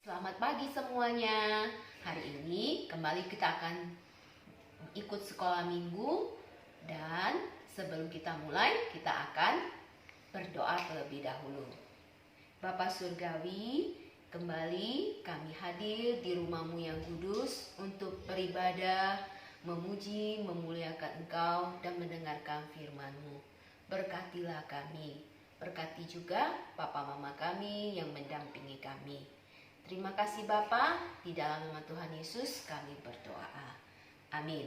Selamat pagi semuanya. Hari ini kembali kita akan ikut sekolah minggu. Dan sebelum kita mulai, kita akan berdoa terlebih dahulu. Bapa Surgawi, kembali kami hadir di rumah-Mu yang kudus untuk beribadah, memuji, memuliakan Engkau dan mendengarkan firman-Mu. Berkatilah kami, berkati juga Papa Mama kami yang mendampingi kami. Terima kasih Bapa, di dalam nama Tuhan Yesus kami berdoa. Amin.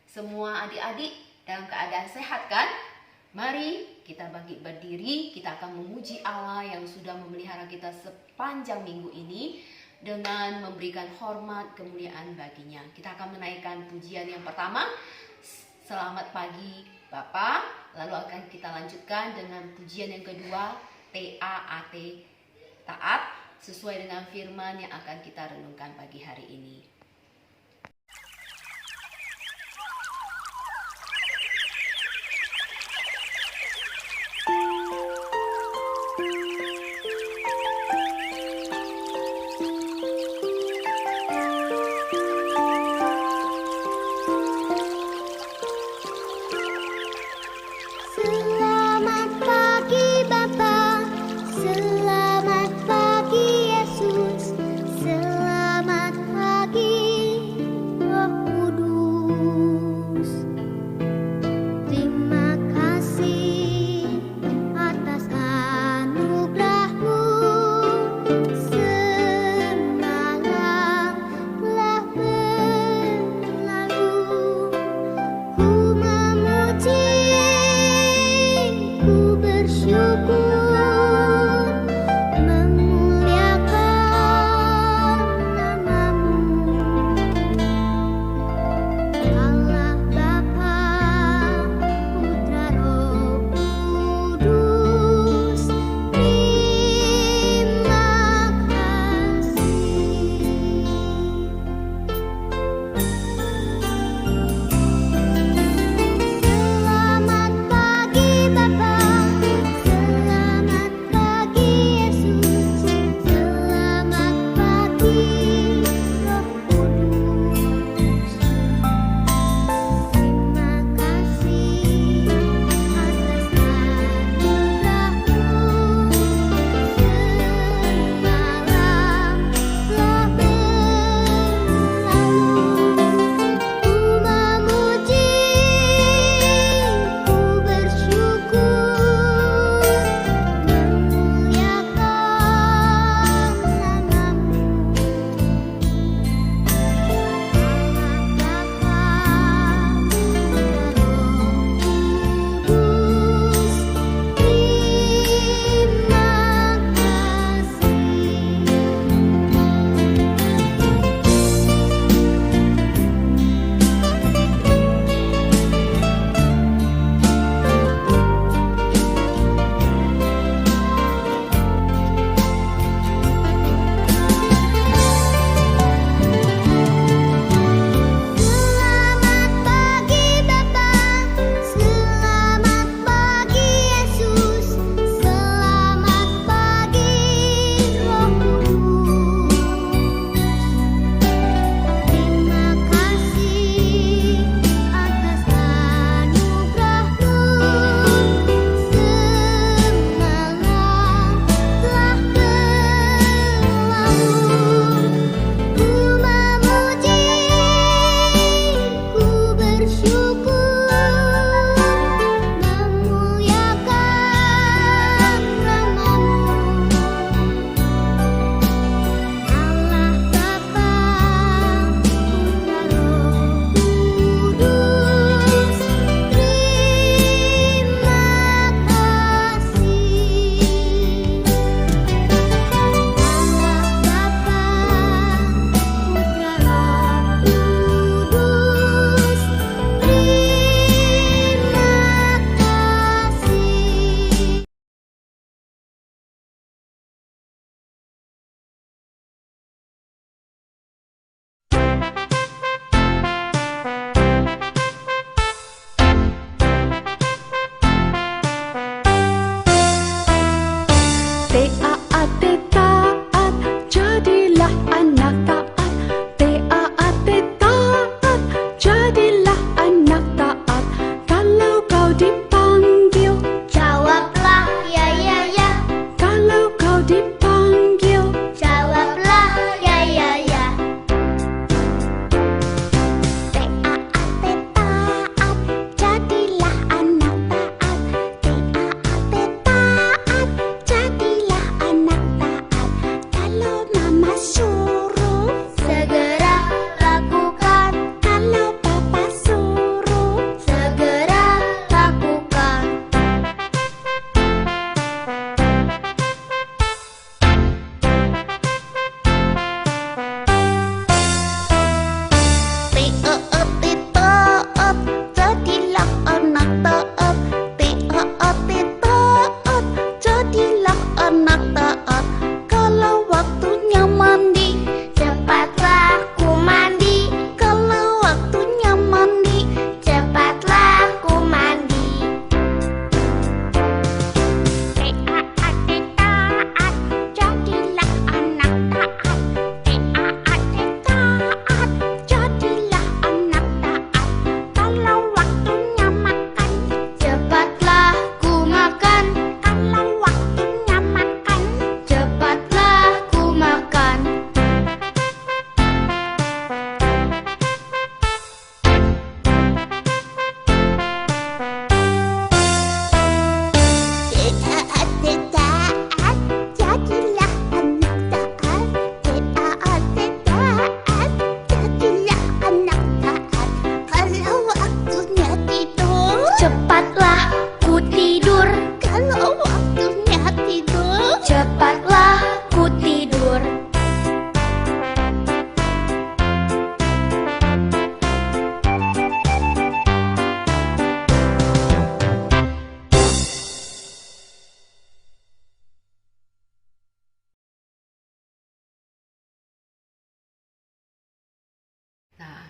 Semua adik-adik dalam keadaan sehat kan? Mari kita bangkit berdiri, kita akan memuji Allah yang sudah memelihara kita sepanjang minggu ini dengan memberikan hormat kemuliaan baginya. Kita akan menaikkan pujian yang pertama, Selamat Pagi Bapa, lalu akan kita lanjutkan dengan pujian yang kedua, TAAT, taat, sesuai dengan firman yang akan kita renungkan pagi hari ini. Selamat pagi Bapa, selamat pagi Yesus, selamat pagi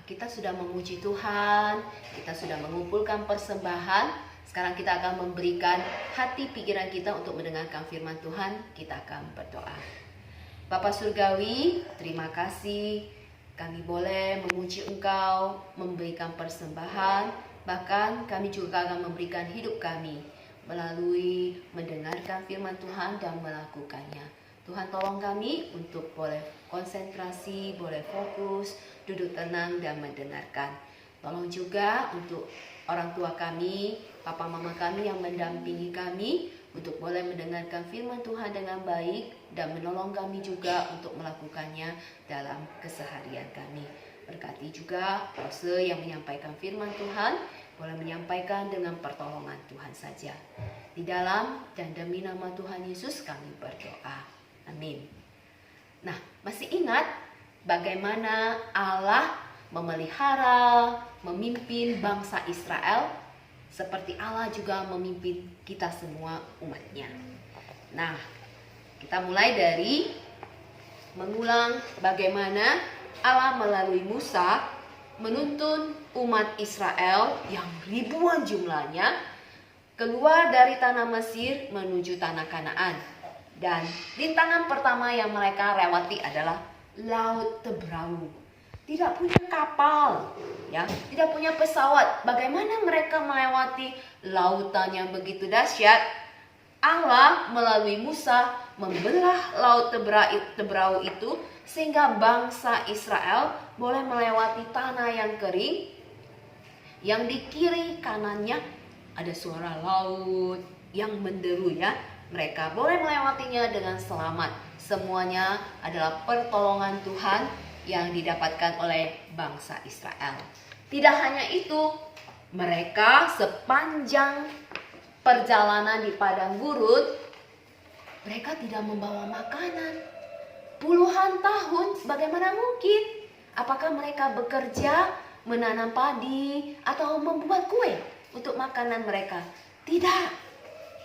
kita sudah memuji Tuhan, kita sudah mengumpulkan persembahan. Sekarang kita akan memberikan hati pikiran kita untuk mendengarkan firman Tuhan. Kita akan berdoa. Bapa Surgawi, terima kasih kami boleh memuji Engkau, memberikan persembahan. Bahkan kami juga akan memberikan hidup kami melalui mendengarkan firman Tuhan dan melakukannya. Tuhan tolong kami untuk boleh konsentrasi, boleh fokus, duduk tenang dan mendengarkan. Tolong juga untuk orang tua kami, papa mama kami yang mendampingi kami untuk boleh mendengarkan firman Tuhan dengan baik dan menolong kami juga untuk melakukannya dalam keseharian kami. Berkati juga proses yang menyampaikan firman Tuhan, boleh menyampaikan dengan pertolongan Tuhan saja. Di dalam dan demi nama Tuhan Yesus kami berdoa. Amin. Nah, masih ingat bagaimana Allah memelihara, memimpin bangsa Israel, seperti Allah juga memimpin kita semua umatnya. Nah, kita mulai dari mengulang bagaimana Allah melalui Musa menuntun umat Israel yang ribuan jumlahnya keluar dari tanah Mesir menuju tanah Kanaan. Dan rintangan pertama yang mereka lewati adalah Laut Teberau. Tidak punya kapal, ya, tidak punya pesawat. Bagaimana mereka melewati lautan yang begitu dahsyat? Allah melalui Musa membelah Laut Teberau itu sehingga bangsa Israel boleh melewati tanah yang kering. Yang di kiri kanannya ada suara laut yang menderu, ya. Mereka boleh melewatinya dengan selamat. Semuanya adalah pertolongan Tuhan yang didapatkan oleh bangsa Israel. Tidak hanya itu, mereka sepanjang perjalanan di padang gurun, mereka tidak membawa makanan. Puluhan tahun, bagaimana mungkin? Apakah mereka bekerja, menanam padi, atau membuat kue untuk makanan mereka? Tidak.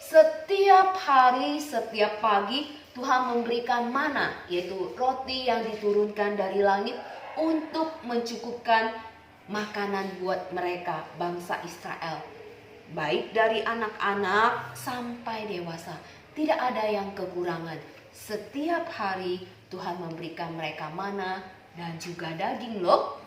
Setiap hari, setiap pagi Tuhan memberikan mana, yaitu roti yang diturunkan dari langit untuk mencukupkan makanan buat mereka, bangsa Israel. Baik dari anak-anak sampai dewasa, tidak ada yang kekurangan. Setiap hari Tuhan memberikan mereka mana dan juga daging loh.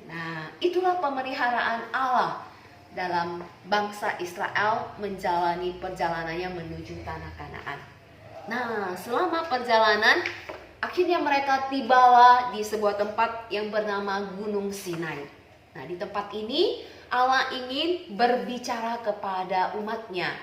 Nah, itulah pemeliharaan Allah dalam bangsa Israel menjalani perjalanannya menuju tanah Kanaan. Nah, selama perjalanan, akhirnya mereka tibalah di sebuah tempat yang bernama Gunung Sinai. Nah, di tempat ini Allah ingin berbicara kepada umatnya.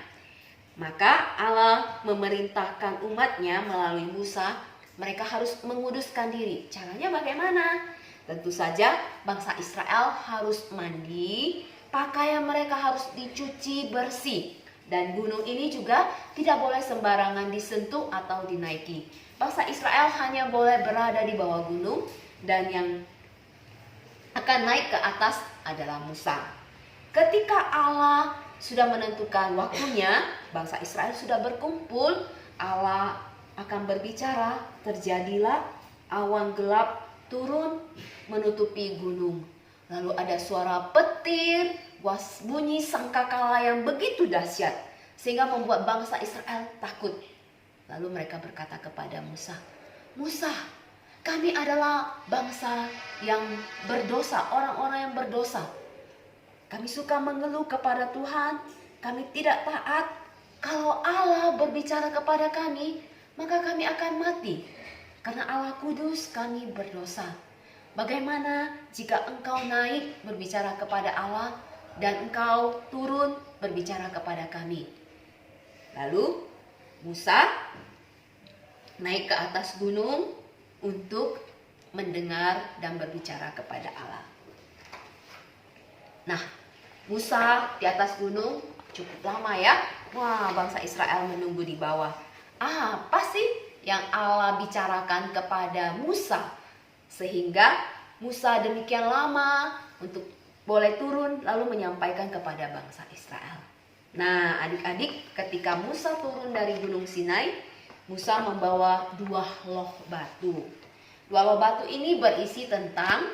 Maka Allah memerintahkan umatnya melalui Musa, mereka harus menguduskan diri. Caranya bagaimana? Tentu saja bangsa Israel harus mandi, pakaian mereka harus dicuci bersih. Dan gunung ini juga tidak boleh sembarangan disentuh atau dinaiki. Bangsa Israel hanya boleh berada di bawah gunung, dan yang akan naik ke atas adalah Musa. Ketika Allah sudah menentukan waktunya, bangsa Israel sudah berkumpul, Allah akan berbicara, terjadilah awan gelap turun menutupi gunung. Lalu ada suara petir, bunyi sangkakala yang begitu dahsyat sehingga membuat bangsa Israel takut. Lalu mereka berkata kepada Musa, "Musa, kami adalah bangsa yang berdosa, orang-orang yang berdosa. Kami suka mengeluh kepada Tuhan, kami tidak taat. Kalau Allah berbicara kepada kami, maka kami akan mati. Karena Allah kudus, kami berdosa. Bagaimana jika engkau naik berbicara kepada Allah dan engkau turun berbicara kepada kami?" Lalu Musa naik ke atas gunung untuk mendengar dan berbicara kepada Allah. Nah, Musa di atas gunung cukup lama ya. Wah, bangsa Israel menunggu di bawah. Apa sih yang Allah bicarakan kepada Musa sehingga Musa demikian lama untuk boleh turun lalu menyampaikan kepada bangsa Israel? Nah, adik-adik, ketika Musa turun dari Gunung Sinai, Musa membawa 2 loh batu. 2 loh batu ini berisi tentang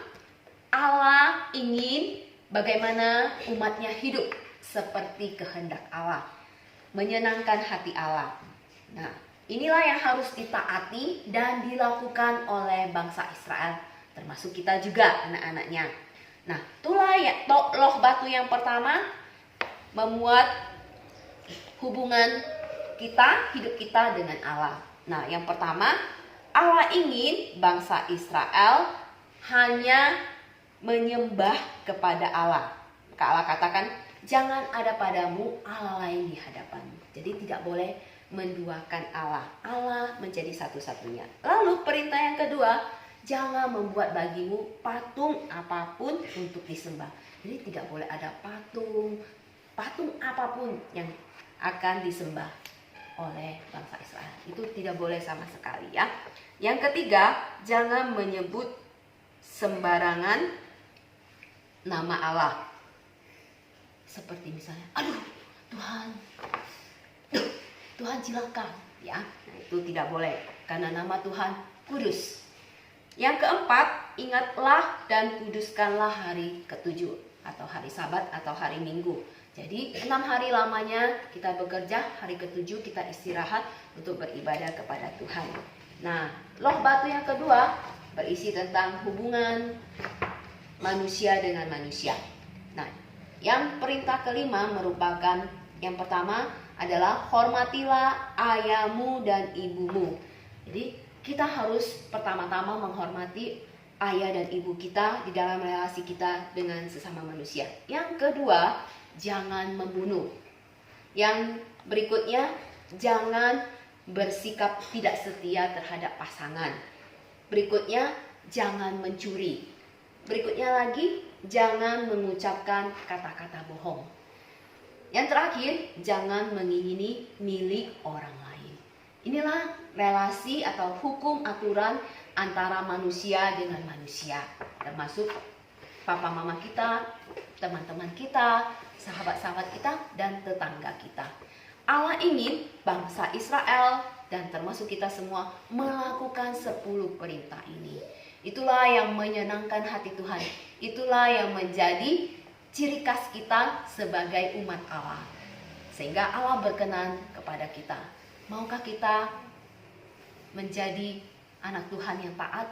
Allah ingin bagaimana umatnya hidup seperti kehendak Allah, menyenangkan hati Allah. Nah, inilah yang harus ditaati dan dilakukan oleh bangsa Israel, termasuk kita juga anak-anaknya. Nah, itulah ya, loh batu yang pertama memuat hubungan kita, hidup kita dengan Allah. Nah, yang pertama, Allah ingin bangsa Israel hanya menyembah kepada Allah. Maka Allah katakan, jangan ada padamu Allah lain di hadapanmu. Jadi tidak boleh menduakan Allah. Allah menjadi satu-satunya. Lalu perintah yang kedua, jangan membuat bagimu patung apapun untuk disembah. Jadi tidak boleh ada patung apapun yang akan disembah oleh bangsa Israel. Itu tidak boleh sama sekali ya. Yang ketiga, jangan menyebut sembarangan nama Allah. Seperti misalnya, aduh Tuhan silakan ya. Nah, itu tidak boleh karena nama Tuhan kudus. Yang keempat, ingatlah dan kuduskanlah hari ketujuh atau hari Sabat atau hari Minggu. Jadi 6 hari lamanya kita bekerja, hari ketujuh kita istirahat untuk beribadah kepada Tuhan. Nah, loh batu yang kedua berisi tentang hubungan manusia dengan manusia. Nah, yang perintah kelima merupakan yang pertama adalah hormatilah ayahmu dan ibumu. Jadi kita harus pertama-tama menghormati ayah dan ibu kita di dalam relasi kita dengan sesama manusia. Yang kedua, jangan membunuh. Yang berikutnya, jangan bersikap tidak setia terhadap pasangan. Berikutnya, jangan mencuri. Berikutnya lagi, jangan mengucapkan kata-kata bohong. Yang terakhir, jangan mengingini milik orang lain. Inilah relasi atau hukum aturan antara manusia dengan manusia, termasuk papa mama kita, teman-teman kita, sahabat-sahabat kita, dan tetangga kita. Allah ingin bangsa Israel dan termasuk kita semua melakukan 10 perintah ini. Itulah yang menyenangkan hati Tuhan. Itulah yang menjadi ciri khas kita sebagai umat Allah. Sehingga Allah berkenan kepada kita. Maukah kita menjadi anak Tuhan yang taat,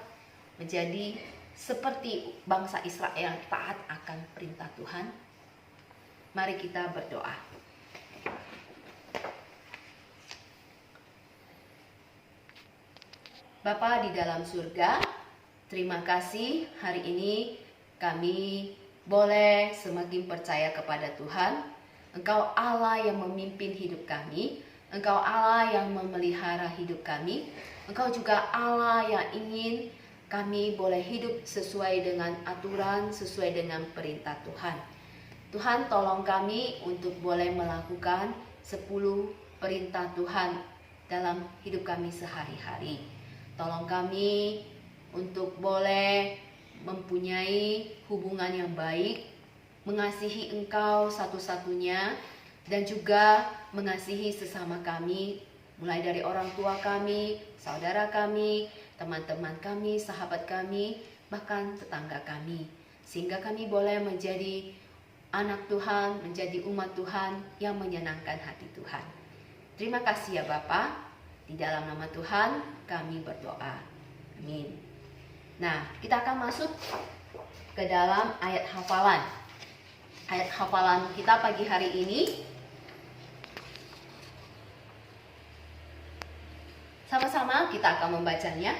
menjadi seperti bangsa Israel taat akan perintah Tuhan? Mari kita berdoa. Bapa di dalam surga, terima kasih hari ini kami boleh semakin percaya kepada Tuhan. Engkau Allah yang memimpin hidup kami, Engkau Allah yang memelihara hidup kami, Engkau juga Allah yang ingin kami boleh hidup sesuai dengan aturan, sesuai dengan perintah Tuhan. Tuhan, tolong kami untuk boleh melakukan 10 perintah Tuhan dalam hidup kami sehari-hari. Tolong kami untuk boleh mempunyai hubungan yang baik, mengasihi Engkau satu-satunya, dan juga mengasihi sesama kami, mulai dari orang tua kami, saudara kami, teman-teman kami, sahabat kami, bahkan tetangga kami. Sehingga kami boleh menjadi anak Tuhan, menjadi umat Tuhan yang menyenangkan hati Tuhan. Terima kasih ya Bapa. Di dalam nama Tuhan kami berdoa. Amin. Nah, kita akan masuk ke dalam ayat hafalan. Ayat hafalan kita pagi hari ini. Sama-sama kita akan membacanya.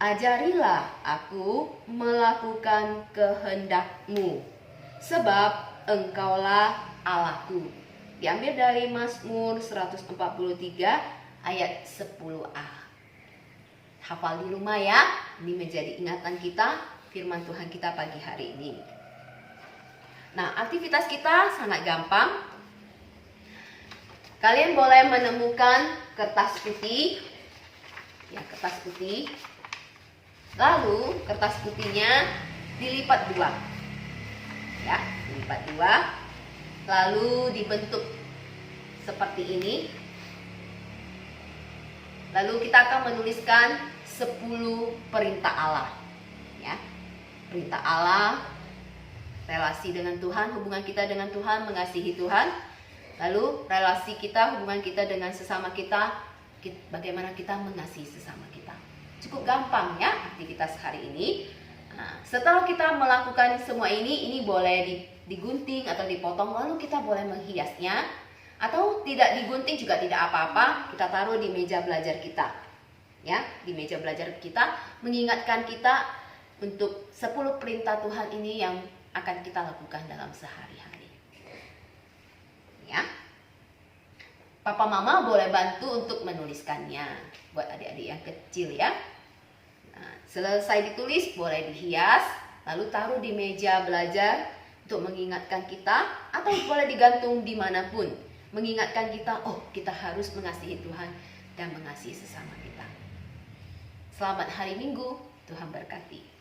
Ajarilah aku melakukan kehendak-Mu, sebab Engkaulah Allahku. Diambil dari Mazmur 143 ayat 10a. Hafal di rumah ya. Ini menjadi ingatan kita, firman Tuhan kita pagi hari ini. Nah, aktivitas kita sangat gampang. Kalian boleh menemukan kertas putih. Ya, kertas putih. Lalu kertas putihnya dilipat 2. Ya, dilipat 2. Lalu dibentuk seperti ini. Lalu kita akan menuliskan 10 perintah Allah. Ya. perintah Allah, relasi dengan Tuhan, hubungan kita dengan Tuhan, mengasihi Tuhan. Lalu relasi kita, hubungan kita dengan sesama kita, bagaimana kita mengasihi sesama kita. Cukup gampang ya aktivitas hari ini. Nah, setelah kita melakukan semua ini boleh digunting atau dipotong, lalu kita boleh menghiasnya. Atau tidak digunting juga tidak apa-apa, kita taruh di meja belajar kita. Ya, di meja belajar kita mengingatkan kita untuk 10 perintah Tuhan ini yang akan kita lakukan dalam sehari-hari. Ya. Papa mama boleh bantu untuk menuliskannya buat adik-adik yang kecil ya. Nah, selesai ditulis boleh dihias, lalu taruh di meja belajar untuk mengingatkan kita, atau boleh digantung dimanapun, mengingatkan kita, oh kita harus mengasihi Tuhan dan mengasihi sesama kita. Selamat hari Minggu, Tuhan berkati.